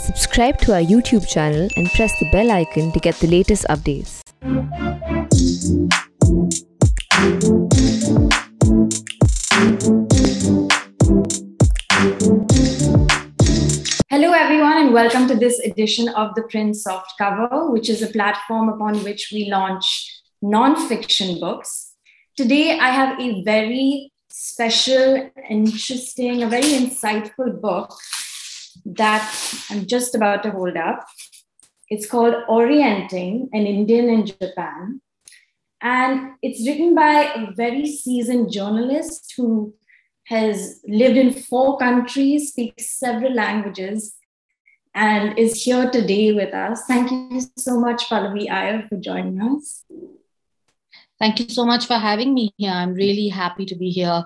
Subscribe to our YouTube channel and press the bell icon to get the latest updates. Hello everyone and welcome to this edition of ThePrint Softcover, which is a platform upon which we launch non-fiction books. Today I have a very special, interesting, a very insightful book that I'm just about to hold up. It's called Orienting, an Indian in Japan. And it's written by a very seasoned journalist who has lived in 4 countries, speaks several languages, and is here today with us. Thank you so much, Pallavi Aiyar, for joining us. Thank you so much for having me here. I'm really happy to be here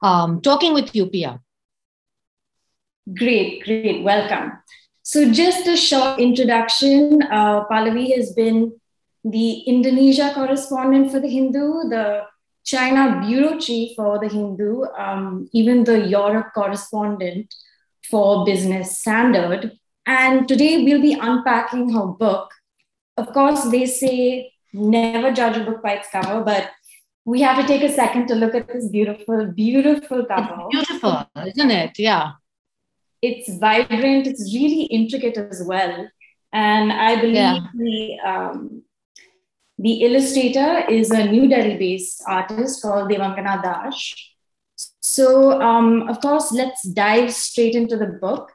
talking with you, Pia. Great. Welcome. So just a short introduction. Pallavi has been the Indonesia correspondent for The Hindu, the China bureau chief for The Hindu, even the Europe correspondent for Business Standard. And today we'll be unpacking her book. Of course, they say never judge a book by its cover, but we have to take a second to look at this beautiful, beautiful cover. It's beautiful, isn't it? Yeah. It's vibrant. It's really intricate as well. And I believe the illustrator is a New Delhi-based artist called Devangana Das. So, of course, let's dive straight into the book,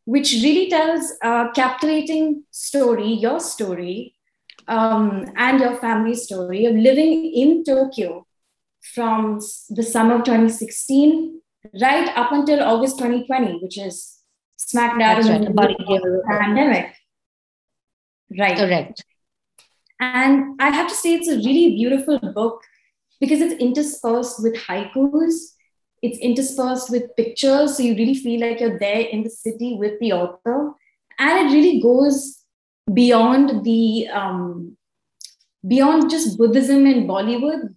which really tells a captivating story, your story, and your family's story of living in Tokyo from the summer of 2016 right up until August 2020, which is smack dab in the middle of the pandemic. Right. Correct. And I have to say it's a really beautiful book because it's interspersed with haikus. It's interspersed with pictures. So you really feel like you're there in the city with the author. And it really goes beyond the beyond just Buddhism and Bollywood,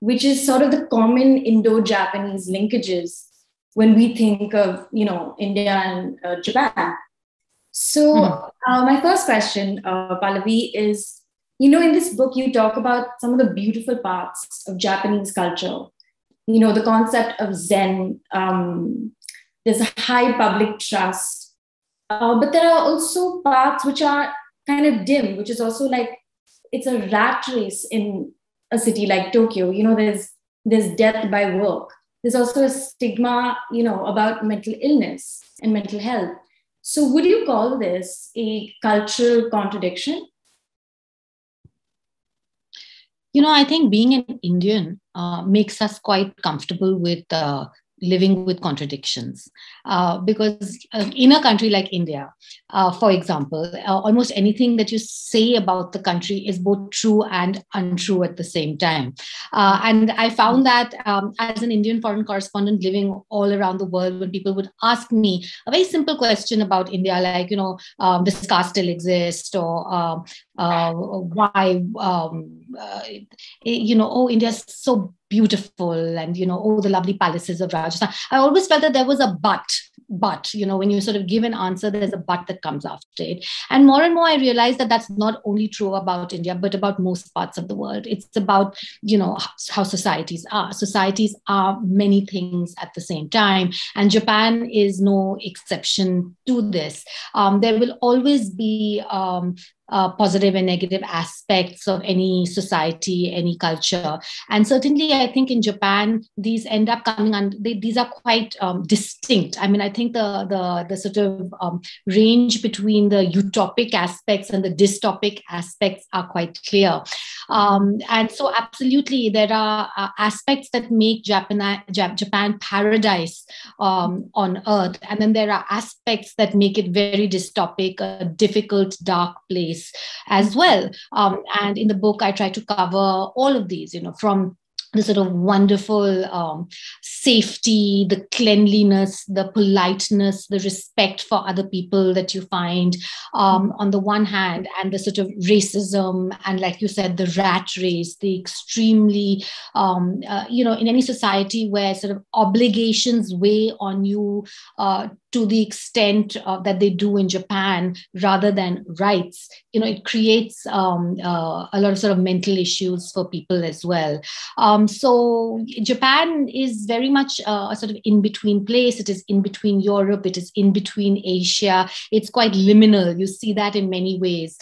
which is sort of the common Indo-Japanese linkages when we think of, India and Japan. So my first question, Pallavi, is, in this book, you talk about some of the beautiful parts of Japanese culture. The concept of Zen. There's a high public trust. But there are also parts which are kind of dim, which is also like, it's a rat race in a city like Tokyo. There's death by work. There's also a stigma, about mental illness and mental health. So would you call this a cultural contradiction? I think being an Indian makes us quite comfortable with living with contradictions. Because in a country like India, for example, almost anything that you say about the country is both true and untrue at the same time. And I found that as an Indian foreign correspondent living all around the world, when people would ask me a very simple question about India, like, does caste still exist? Or why, India's so beautiful, and the lovely palaces of Rajasthan. I always felt that there was a but, when you sort of give an answer, there's a but that comes after it. And more I realized that that's not only true about India, but about most parts of the world. It's about, how societies are. Societies are many things at the same time. And Japan is no exception to this. There will always be positive and negative aspects of any society, any culture. And certainly, I think in Japan, these end up coming on, these are quite distinct. I mean, I think the sort of range between the utopic aspects and the dystopic aspects are quite clear. And so absolutely, there are aspects that make Japan paradise on earth. And then there are aspects that make it very dystopic, a difficult, dark place as well. And in the book, I try to cover all of these, from the sort of wonderful safety, the cleanliness, the politeness, the respect for other people that you find on the one hand, and the sort of racism and, like you said, the rat race, the extremely, in any society where sort of obligations weigh on you to the extent that they do in Japan rather than rights, it creates a lot of sort of mental issues for people as well. So Japan is very much a sort of in-between place. It is in between Europe. It is in between Asia. It's quite liminal. You see that in many ways.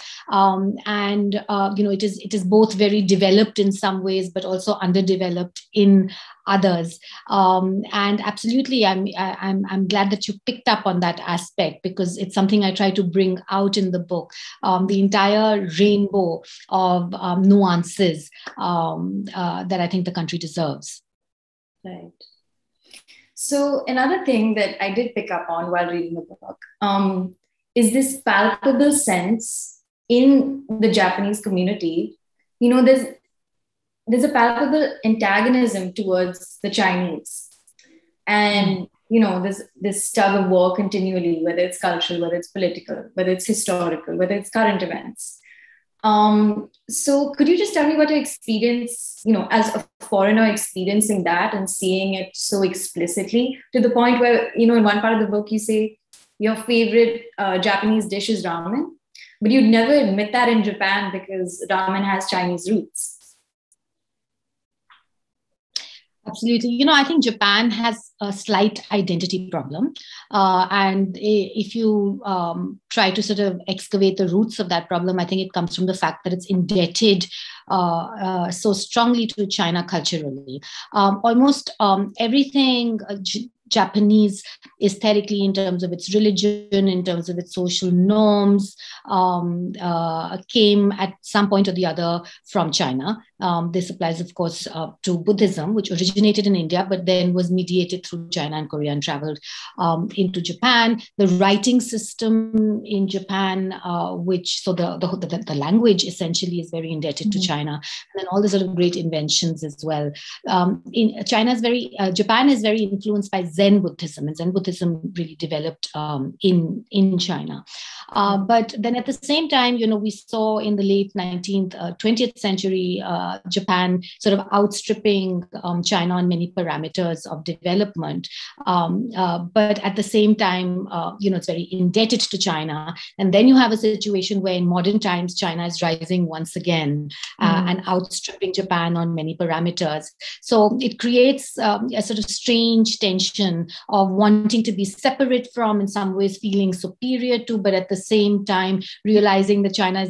It is both very developed in some ways, but also underdeveloped in others. And absolutely, I'm glad that you picked up on that aspect, because it's something I try to bring out in the book, the entire rainbow of nuances that I think the country deserves. Right. So another thing that I did pick up on while reading the book is this palpable sense in the Japanese community. There's a palpable antagonism towards the Chinese. And, there's this tug of war continually, whether it's cultural, whether it's political, whether it's historical, whether it's current events. So could you just tell me what your experience, as a foreigner experiencing that and seeing it so explicitly, to the point where, in one part of the book, you say your favorite Japanese dish is ramen, but you'd never admit that in Japan because ramen has Chinese roots. Absolutely. I think Japan has a slight identity problem. And if you try to sort of excavate the roots of that problem, I think it comes from the fact that it's indebted so strongly to China culturally. Almost everything Japanese aesthetically, in terms of its religion, in terms of its social norms, came at some point or the other from China. This applies, of course, to Buddhism, which originated in India, but then was mediated through China and Korea and traveled into Japan. The writing system in Japan, the language essentially is very indebted to China, and then all the sort of great inventions as well. Japan is very influenced by Zen Buddhism, and Zen Buddhism really developed in China. But then at the same time, we saw in the late 20th century, Japan sort of outstripping China on many parameters of development. But at the same time, it's very indebted to China. And then you have a situation where in modern times, China is rising once again and outstripping Japan on many parameters. So it creates a sort of strange tension of wanting to be separate from, in some ways feeling superior to, but at the same time realizing that China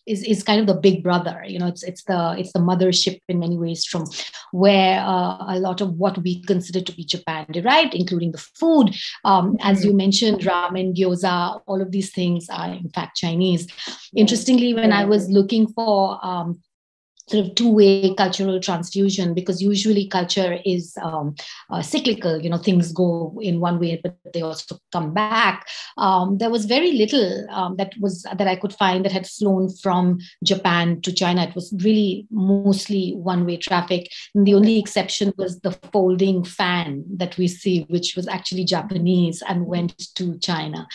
is kind of the big brother. It's the mothership in many ways, from where a lot of what we consider to be Japan derived, including the food. As you mentioned, ramen, gyoza, all of these things are in fact Chinese. Interestingly, when I was looking for sort of two-way cultural transfusion, because usually culture is cyclical, things go in one way, but they also come back. There was very little that I could find that had flown from Japan to China. It was really mostly one-way traffic. And the only exception was the folding fan that we see, which was actually Japanese and went to China.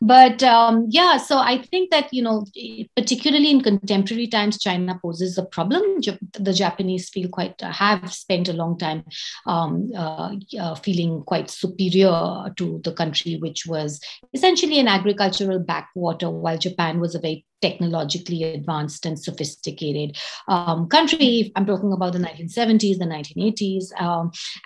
But so I think that, particularly in contemporary times, China poses a problem. The Japanese have spent a long time feeling quite superior to the country, which was essentially an agricultural backwater, while Japan was a very technologically advanced and sophisticated country. I'm talking about the 1970s, the 1980s.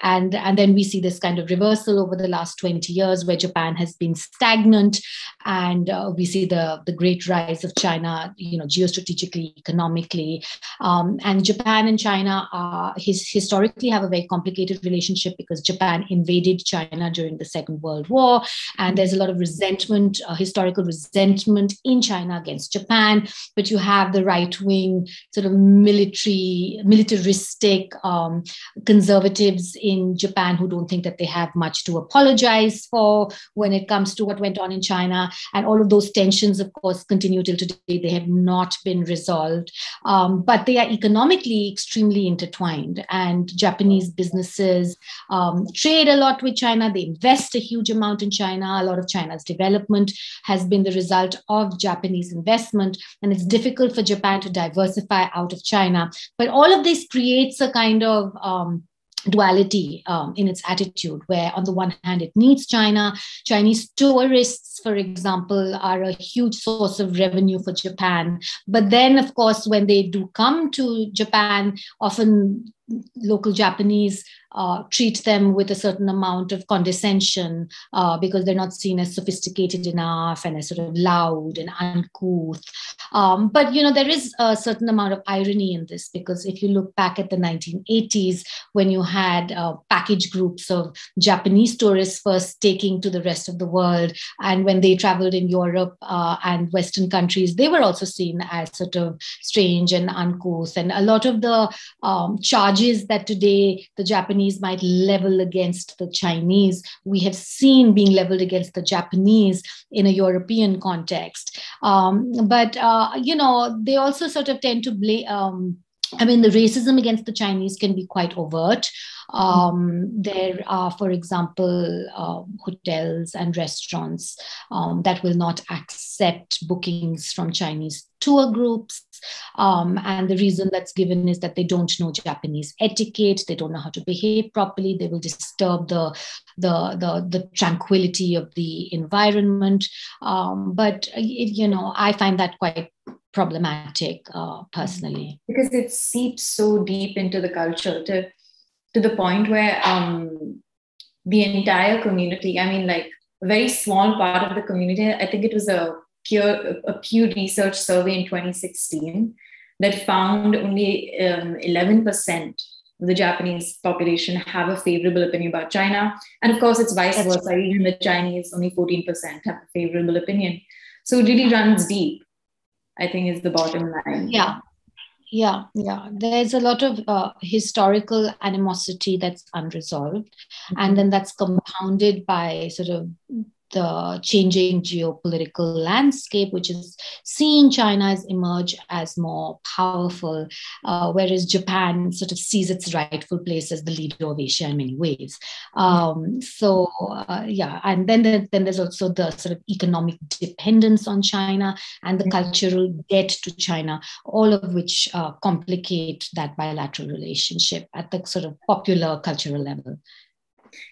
And then we see this kind of reversal over the last 20 years where Japan has been stagnant. And we see the great rise of China, geostrategically, economically. And Japan and China historically have a very complicated relationship because Japan invaded China during the Second World War. And there's a lot of resentment, historical resentment in China against Japan, but you have the right-wing sort of militaristic conservatives in Japan who don't think that they have much to apologize for when it comes to what went on in China. And all of those tensions, of course, continue till today. They have not been resolved, but they are economically extremely intertwined. And Japanese businesses trade a lot with China. They invest a huge amount in China. A lot of China's development has been the result of Japanese investment. And it's difficult for Japan to diversify out of China. But all of this creates a kind of duality in its attitude, where on the one hand it needs China. Chinese tourists, for example, are a huge source of revenue for Japan. But then, of course, when they do come to Japan, often local Japanese treat them with a certain amount of condescension because they're not seen as sophisticated enough and as sort of loud and uncouth. But, there is a certain amount of irony in this, because if you look back at the 1980s, when you had package groups of Japanese tourists first taking to the rest of the world, and when they traveled in Europe and Western countries, they were also seen as sort of strange and uncouth. And a lot of the charges that today the Japanese might level against the Chinese, we have seen being leveled against the Japanese in a European context. But they also sort of tend to blame. The racism against the Chinese can be quite overt. There are, for example, hotels and restaurants that will not accept bookings from Chinese tour groups. And the reason that's given is that they don't know Japanese etiquette. They don't know how to behave properly. They will disturb the tranquility of the environment. But I find that quite problematic personally, because it seeps so deep into the culture to the point where the entire community, like a very small part of the community, I think it was a Pew Research survey in 2016 that found only 11% of the Japanese population have a favorable opinion about China. And of course, it's vice versa. Even the Chinese, only 14% have a favorable opinion. So it really runs deep, I think, is the bottom line. Yeah. There's a lot of historical animosity that's unresolved. Mm-hmm. And then that's compounded by sort of the changing geopolitical landscape, which is seeing China emerge as more powerful, whereas Japan sort of sees its rightful place as the leader of Asia in many ways. And then there's also the sort of economic dependence on China and the cultural debt to China, all of which complicate that bilateral relationship at the sort of popular cultural level.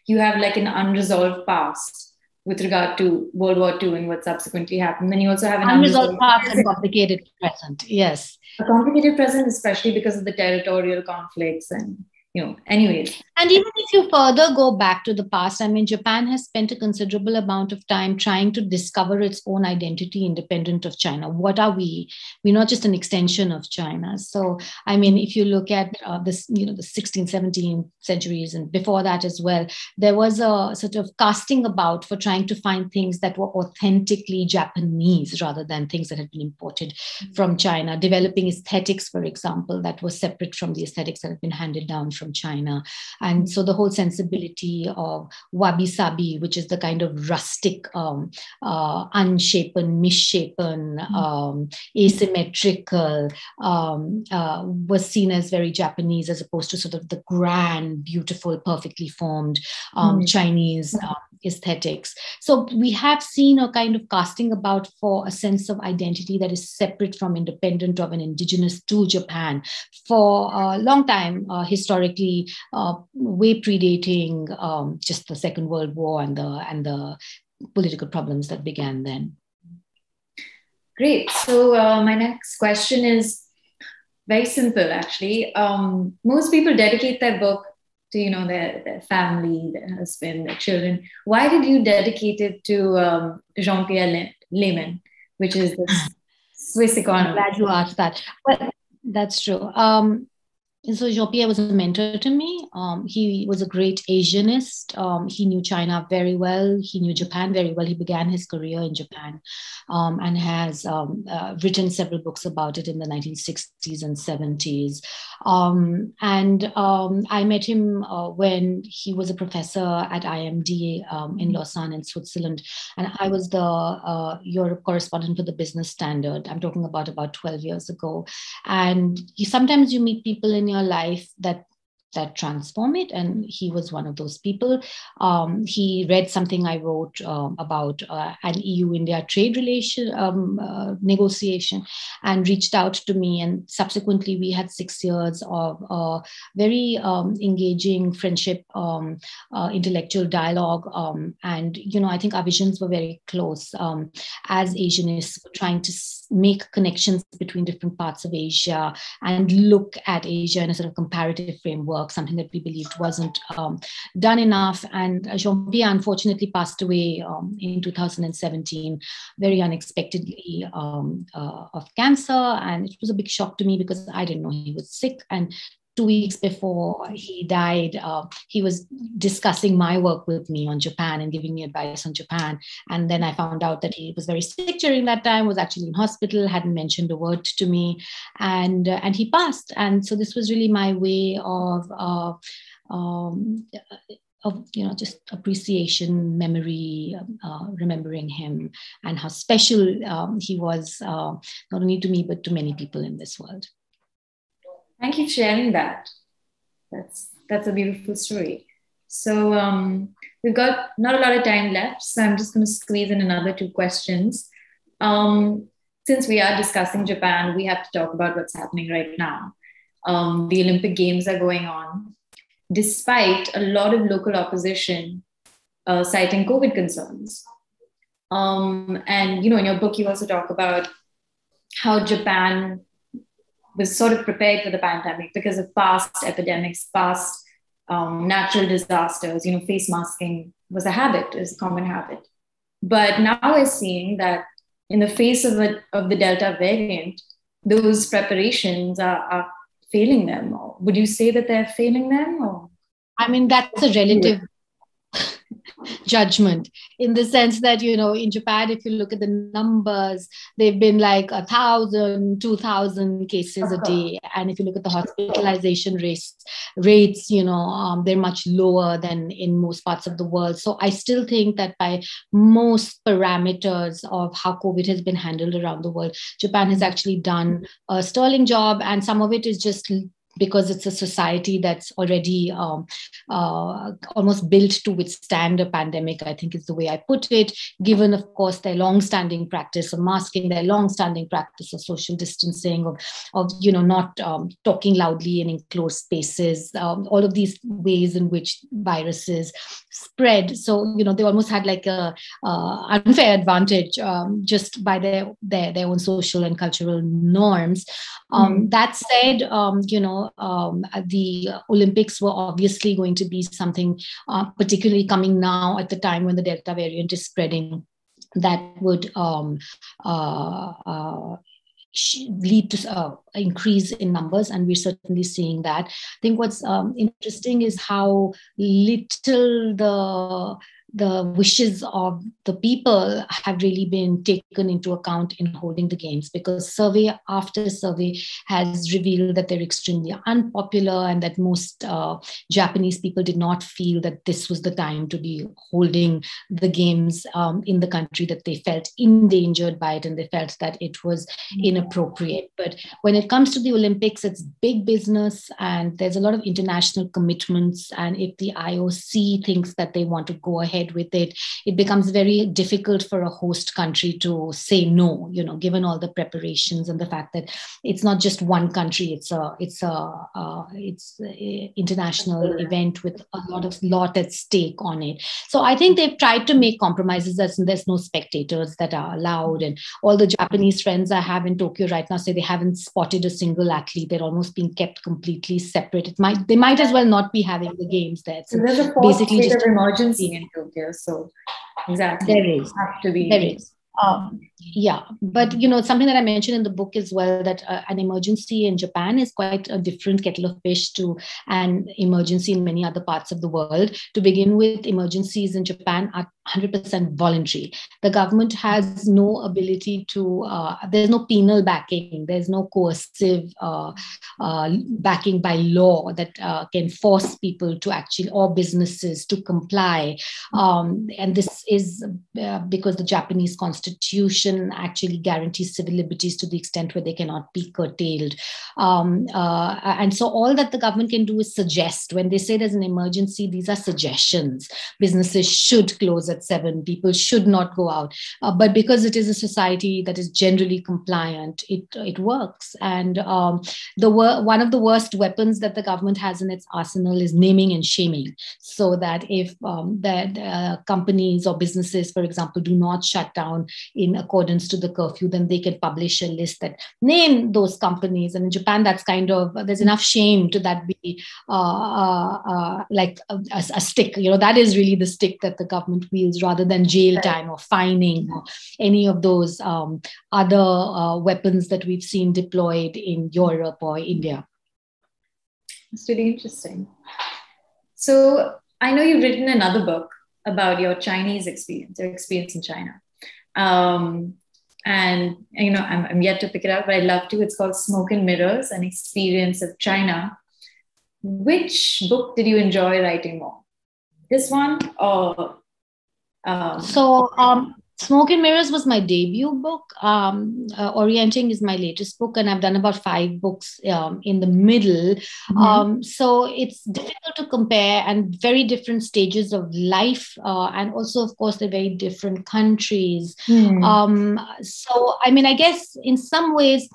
You have like an unresolved past with regard to World War II and what subsequently happened. Then you also have an unresolved past and complicated present. Yes. A complicated present, especially because of the territorial conflicts and, anyways. And even if you further go back to the past, Japan has spent a considerable amount of time trying to discover its own identity independent of China. What are we? We're not just an extension of China. So, if you look at the 16th, 17th centuries and before that as well, there was a sort of casting about for trying to find things that were authentically Japanese rather than things that had been imported from China, developing aesthetics, for example, that was separate from the aesthetics that had been handed down from China. And so the whole sensibility of wabi-sabi, which is the kind of rustic, unshapen, misshapen, asymmetrical, was seen as very Japanese, as opposed to sort of the grand, beautiful, perfectly formed Chinese aesthetics. So we have seen a kind of casting about for a sense of identity that is separate from, independent of, and indigenous to Japan for a long time, historically, way predating just the Second World War and the political problems that began then. Great. So my next question is very simple, actually. Most people dedicate their book to, their family, their husband, their children. Why did you dedicate it to Jean-Pierre Lehman, which is the Swiss economist? I'm glad you asked that. Well, that's true. So Jean-Pierre was a mentor to me. He was a great Asianist. He knew China very well. He knew Japan very well. He began his career in Japan and has written several books about it in the 1960s and 70s. I met him when he was a professor at IMD in Lausanne in Switzerland. And I was the Europe correspondent for the Business Standard. I'm talking about 12 years ago. And sometimes you meet people in your life that transform it. And he was one of those people. He read something I wrote about an EU-India trade relation negotiation, and reached out to me. And subsequently, we had 6 years of very engaging friendship, intellectual dialogue. And, I think our visions were very close. As Asianists, we're trying to make connections between different parts of Asia and look at Asia in a sort of comparative framework, something that we believed wasn't done enough. And Jean-Pierre unfortunately passed away in 2017, very unexpectedly, of cancer. And it was a big shock to me because I didn't know he was sick. And 2 weeks before he died, he was discussing my work with me on Japan and giving me advice on Japan. And then I found out that he was very sick during that time, was actually in hospital, hadn't mentioned a word to me, and he passed. And so this was really my way of just appreciation, memory, remembering him, and how special he was, not only to me, but to many people in this world. Thank you for sharing that. That's a beautiful story. So we've got not a lot of time left, so I'm just going to squeeze in another 2 questions. Since we are discussing Japan, we have to talk about what's happening right now. The Olympic Games are going on, despite a lot of local opposition citing COVID concerns. And, in your book, you also talk about how Japan was sort of prepared for the pandemic because of past epidemics, past natural disasters. Face masking was a common habit. But now we're seeing that in the face of the Delta variant, those preparations are failing them. Or would you say that they're failing them? Or? I mean, that's a relative judgment, in the sense that, in Japan, if you look at the numbers, they've been like 1,000, 2,000 cases a day. And if you look at the hospitalization rates, they're much lower than in most parts of the world. So I still think that by most parameters of how COVID has been handled around the world, Japan has actually done a sterling job. And some of it is just because it's a society that's already almost built to withstand a pandemic, I think is the way I put it, given, of course, their long-standing practice of masking, their long-standing practice of social distancing, of not talking loudly in enclosed spaces, all of these ways in which viruses spread. So, they almost had like a unfair advantage just by their own social and cultural norms. That said, the Olympics were obviously going to be something particularly coming now at the time when the Delta variant is spreading, that would lead to increase in numbers, and we're certainly seeing that. I think what's interesting is how little the wishes of the people have really been taken into account in holding the games, because survey after survey has revealed that they're extremely unpopular, and that most Japanese people did not feel that this was the time to be holding the games in the country, that they felt endangered by it and they felt that it was inappropriate. But when it comes to the Olympics, it's big business and there's a lot of international commitments. And if the IOC thinks that they want to go ahead with it, it becomes very difficult for a host country to say no, given all the preparations and the fact that it's not just one country, it's a international event with a lot at stake on it. So I think they've tried to make compromises. There's no spectators that are allowed, and all the Japanese friends I have in Tokyo right now say they haven't spotted a single athlete. They're almost being kept completely separate. They might as well not be having the games there. So there's a basically just of emergency in Tokyo. So exactly, there is. There is. Yeah, but something that I mentioned in the book as well, that an emergency in Japan is quite a different kettle of fish to an emergency in many other parts of the world. To begin with, emergencies in Japan are 100% voluntary. The government has no ability to, there's no penal backing, there's no coercive backing by law that can force people to actually, or businesses to comply. And this is because the Japanese Constitution Constitution actually guarantees civil liberties to the extent where they cannot be curtailed. And so all that the government can do is suggest. When they say there's an emergency, these are suggestions. Businesses should close at 7. People should not go out. But because it is a society that is generally compliant, it works. And one of the worst weapons that the government has in its arsenal is naming and shaming. So that if companies or businesses, for example, do not shut down in accordance to the curfew, then they can publish a list that name those companies. And in Japan, that's kind of, there's enough shame to that be like a stick. That is really the stick that the government wields, rather than jail time or fining or any of those other weapons that we've seen deployed in Europe or India. It's really interesting. So I know you've written another book about your Chinese experience, your experience in China. And I'm yet to pick it up, but I'd love to. It's called Smoke and Mirrors, An Experience of China. Which book did you enjoy writing more? This one or? Smoke and Mirrors was my debut book. Orienting is my latest book, and I've done about 5 books in the middle. Mm-hmm. So it's difficult to compare, and very different stages of life. And also, of course, they're very different countries. So, I guess in some ways,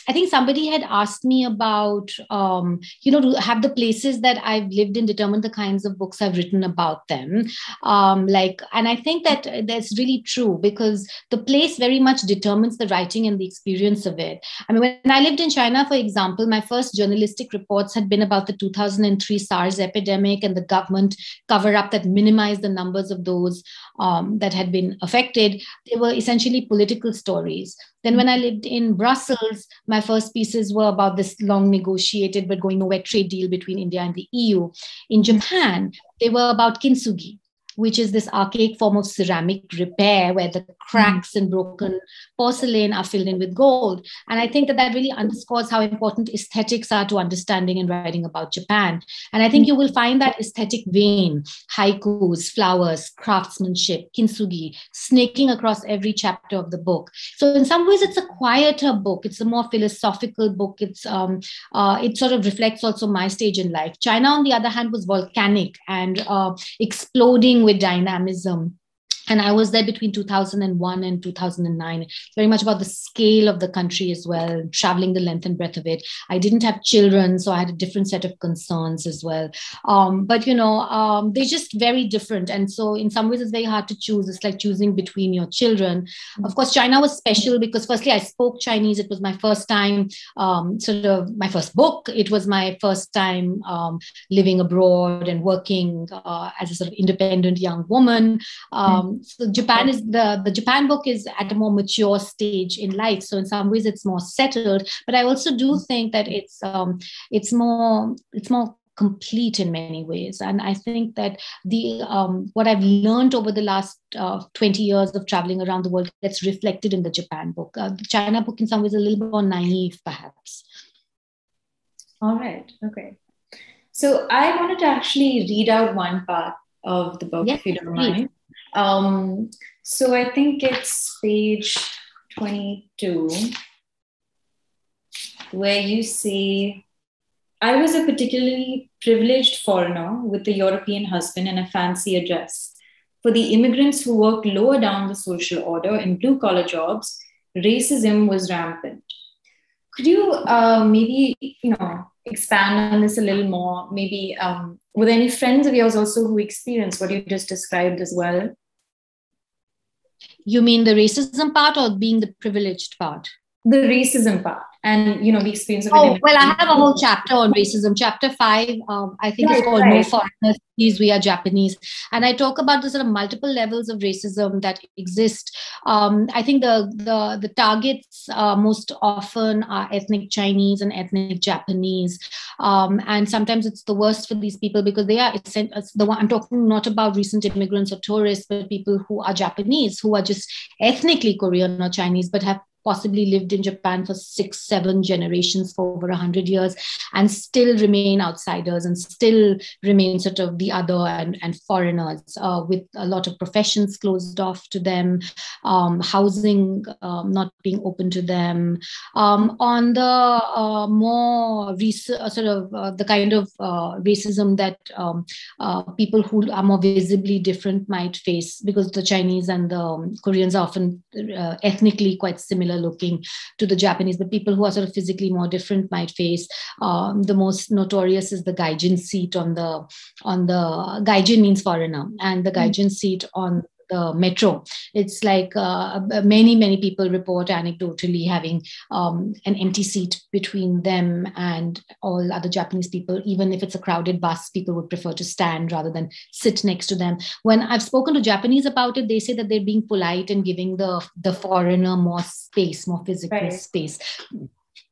I think somebody had asked me about, to have the places that I've lived in determine the kinds of books I've written about them. And I think that that's really true, because the place very much determines the writing and the experience of it. When I lived in China, for example, my first journalistic reports had been about the 2003 SARS epidemic and the government cover-up that minimized the numbers of those that had been affected. They were essentially political stories. Then when I lived in Brussels, my first pieces were about this long negotiated but going nowhere trade deal between India and the EU. In Japan, they were about kintsugi, which is this archaic form of ceramic repair where the cracks and broken porcelain are filled in with gold. And I think that really underscores how important aesthetics are to understanding and writing about Japan. And I think you will find that aesthetic vein, haikus, flowers, craftsmanship, kintsugi, snaking across every chapter of the book. So in some ways, it's a quieter book. It's a more philosophical book. It sort of reflects also my stage in life. China, on the other hand, was volcanic and exploding with dynamism. And I was there between 2001 and 2009. It's very much about the scale of the country as well, traveling the length and breadth of it. I didn't have children, so I had a different set of concerns as well. But they're just very different. And so in some ways, it's very hard to choose. It's like choosing between your children. Of course, China was special because firstly, I spoke Chinese. It was my first time, my first book. It was my first time living abroad and working as a sort of independent young woman. So Japan is the Japan book is at a more mature stage in life. So in some ways it's more settled, but I also do think that it's more complete in many ways. And I think that what I've learned over the last 20 years of traveling around the world gets reflected in the Japan book. The China book in some ways a little more naive, perhaps. All right. Okay. So I wanted to actually read out one part of the book, if you don't mind. So I think it's page 22, where you say, I was a particularly privileged foreigner with a European husband and a fancy address. For the immigrants who worked lower down the social order in blue-collar jobs, racism was rampant. Could you maybe, expand on this a little more? Maybe were there any friends of yours also who experienced what you just described as well? You mean the racism part or being the privileged part? The racism part and, the experience of well, I have a whole chapter on racism. Chapter 5, I think it's called No Foreigners, Please, We Are Japanese. And I talk about the sort of multiple levels of racism that exist. I think the targets most often are ethnic Chinese and ethnic Japanese. And sometimes it's the worst for these people because they are, I'm talking not about recent immigrants or tourists, but people who are Japanese, who are just ethnically Korean or Chinese, but have possibly lived in Japan for 6, 7 generations for over 100 years and still remain outsiders and still remain sort of the other and foreigners, with a lot of professions closed off to them, housing not being open to them. On the more the kind of racism that people who are more visibly different might face, because the Chinese and the Koreans are often ethnically quite similar looking to the Japanese, but people who are sort of physically more different might face. The most notorious is the gaijin seat on the gaijin means foreigner, and the gaijin seat on the metro. It's like many people report anecdotally having an empty seat between them and all other Japanese people. Even if it's a crowded bus, people would prefer to stand rather than sit next to them. When I've spoken to Japanese about it, they say that they're being polite and giving the foreigner more space, more physical space.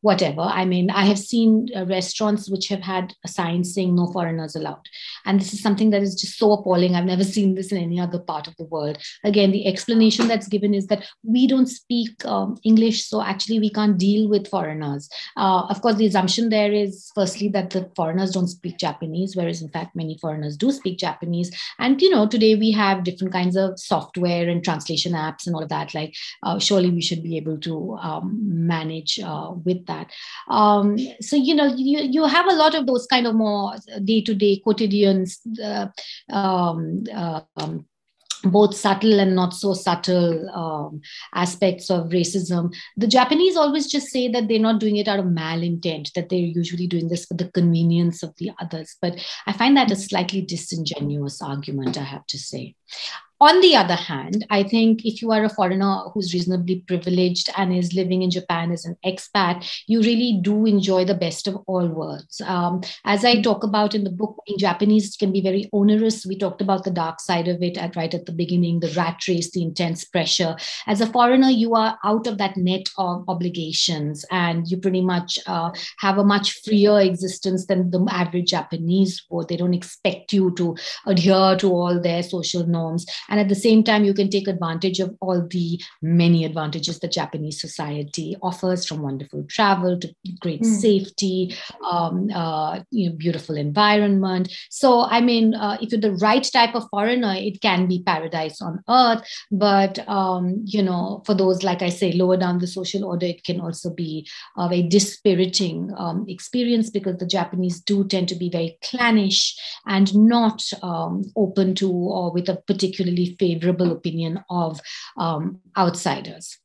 Whatever. I mean, I have seen restaurants which have had a sign saying no foreigners allowed. And this is something that is just so appalling. I've never seen this in any other part of the world. Again, the explanation that's given is that we don't speak English, so actually we can't deal with foreigners. Of course, the assumption there is firstly that the foreigners don't speak Japanese, whereas in fact, many foreigners do speak Japanese. And, today we have different kinds of software and translation apps and all of that. Like, surely we should be able to manage with that. So, you have a lot of those kind of more day-to-day quotidian, both subtle and not so subtle aspects of racism. The Japanese always just say that they're not doing it out of malintent, that they're usually doing this for the convenience of the others. But I find that a slightly disingenuous argument, I have to say. On the other hand, I think if you are a foreigner who's reasonably privileged and is living in Japan as an expat, you really do enjoy the best of all worlds. As I talk about in the book, in Japanese can be very onerous. We talked about the dark side of it right at the beginning, the rat race, the intense pressure. As a foreigner, you are out of that net of obligations, and you pretty much have a much freer existence than the average Japanese would. They don't expect you to adhere to all their social norms. And at the same time, you can take advantage of all the many advantages that Japanese society offers, from wonderful travel to great safety, beautiful environment. So, I mean, if you're the right type of foreigner, it can be paradise on earth. But, for those, like I say, lower down the social order, it can also be a very dispiriting experience, because the Japanese do tend to be very clannish and not open to or with a particularly favorable opinion of outsiders.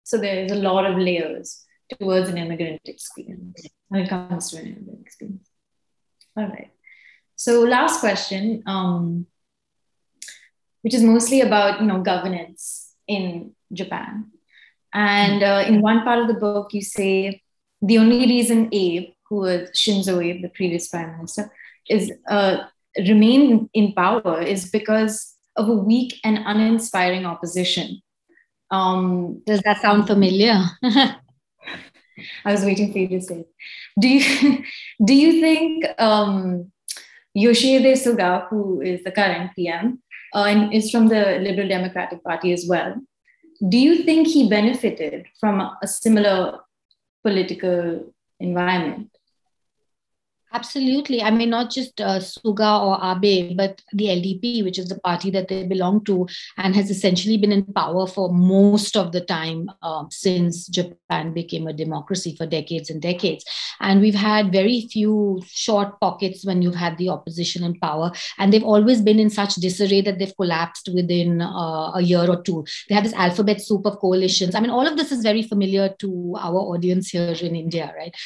So there is a lot of layers towards an immigrant experience when it comes to an immigrant experience. All right. So last question, which is mostly about governance in Japan. And in one part of the book, you say the only reason Abe, who was Shinzo Abe, the previous prime minister, is remain in power is because of a weak and uninspiring opposition. Does that sound familiar? I was waiting for you to say it. Do you think Yoshihide Suga, who is the current PM, and is from the Liberal Democratic Party as well, do you think he benefited from a similar political environment? Absolutely. I mean, not just Suga or Abe, but the LDP, which is the party that they belong to and has essentially been in power for most of the time since Japan became a democracy, for decades and decades. And we've had very few short pockets when you've had the opposition in power. And they've always been in such disarray that they've collapsed within a year or two. They have this alphabet soup of coalitions. I mean, all of this is very familiar to our audience here in India, right?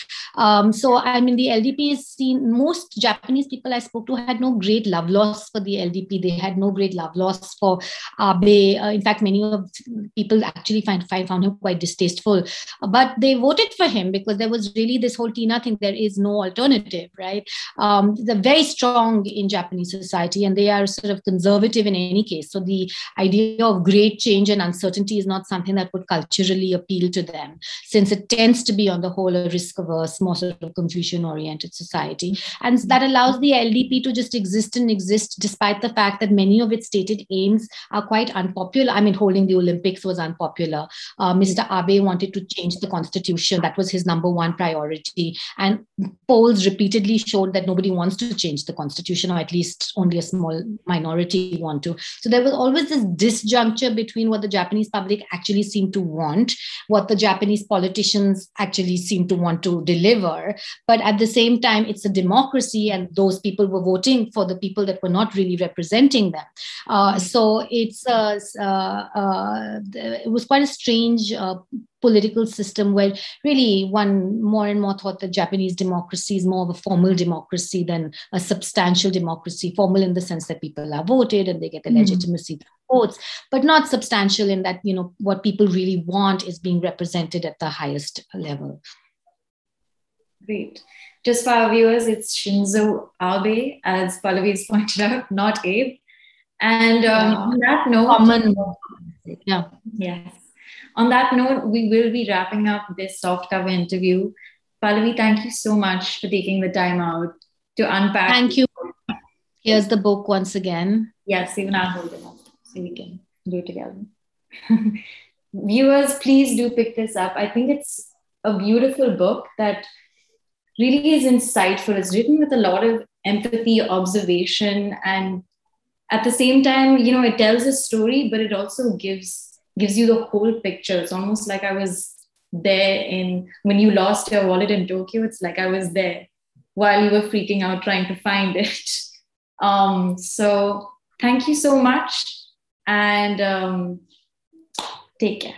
So, I mean, the LDP is seen, most Japanese people I spoke to had no great love loss for the LDP. They had no great love loss for Abe. In fact, many of people actually found him quite distasteful. But they voted for him because there was really this whole Tina thing. There is no alternative, right? They're very strong in Japanese society, and they are sort of conservative in any case. So the idea of great change and uncertainty is not something that would culturally appeal to them, since it tends to be on the whole a risk-averse, more sort of Confucian-oriented society. society. And that allows the LDP to just exist and exist, despite the fact that many of its stated aims are quite unpopular. I mean, holding the Olympics was unpopular. Mr. Abe wanted to change the constitution. That was his number one priority. And polls repeatedly showed that nobody wants to change the constitution, or at least only a small minority want to. So there was always this disjuncture between what the Japanese public actually seemed to want, what the Japanese politicians actually seemed to want to deliver. But at the same time, it's a democracy, and those people were voting for the people that were not really representing them. So it was quite a strange political system where really one more and more thought that Japanese democracy is more of a formal democracy than a substantial democracy. Formal in the sense that people are voted and they get the legitimacy through votes, but not substantial in that, you know, what people really want is being represented at the highest level. Great. Just for our viewers, it's Shinzo Abe, as Pallavi has pointed out, not Abe. And on that note, yes. On that note, we will be wrapping up this softcover interview. Pallavi, thank you so much for taking the time out to unpack. Thank you. Here's the book once again. Yes, even I'll hold it up so we can do it together. Viewers, please do pick this up. I think it's a beautiful book that really is insightful. It's written with a lot of empathy, observation, and at the same time, you know, it tells a story, but it also gives you the whole picture. It's almost like I was there when you lost your wallet in Tokyo. It's like I was there while you were freaking out trying to find it. So thank you so much, and take care.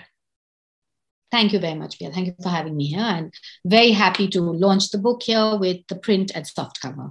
Thank you very much, Pia. Thank you for having me here, and very happy to launch the book here with the print and softcover.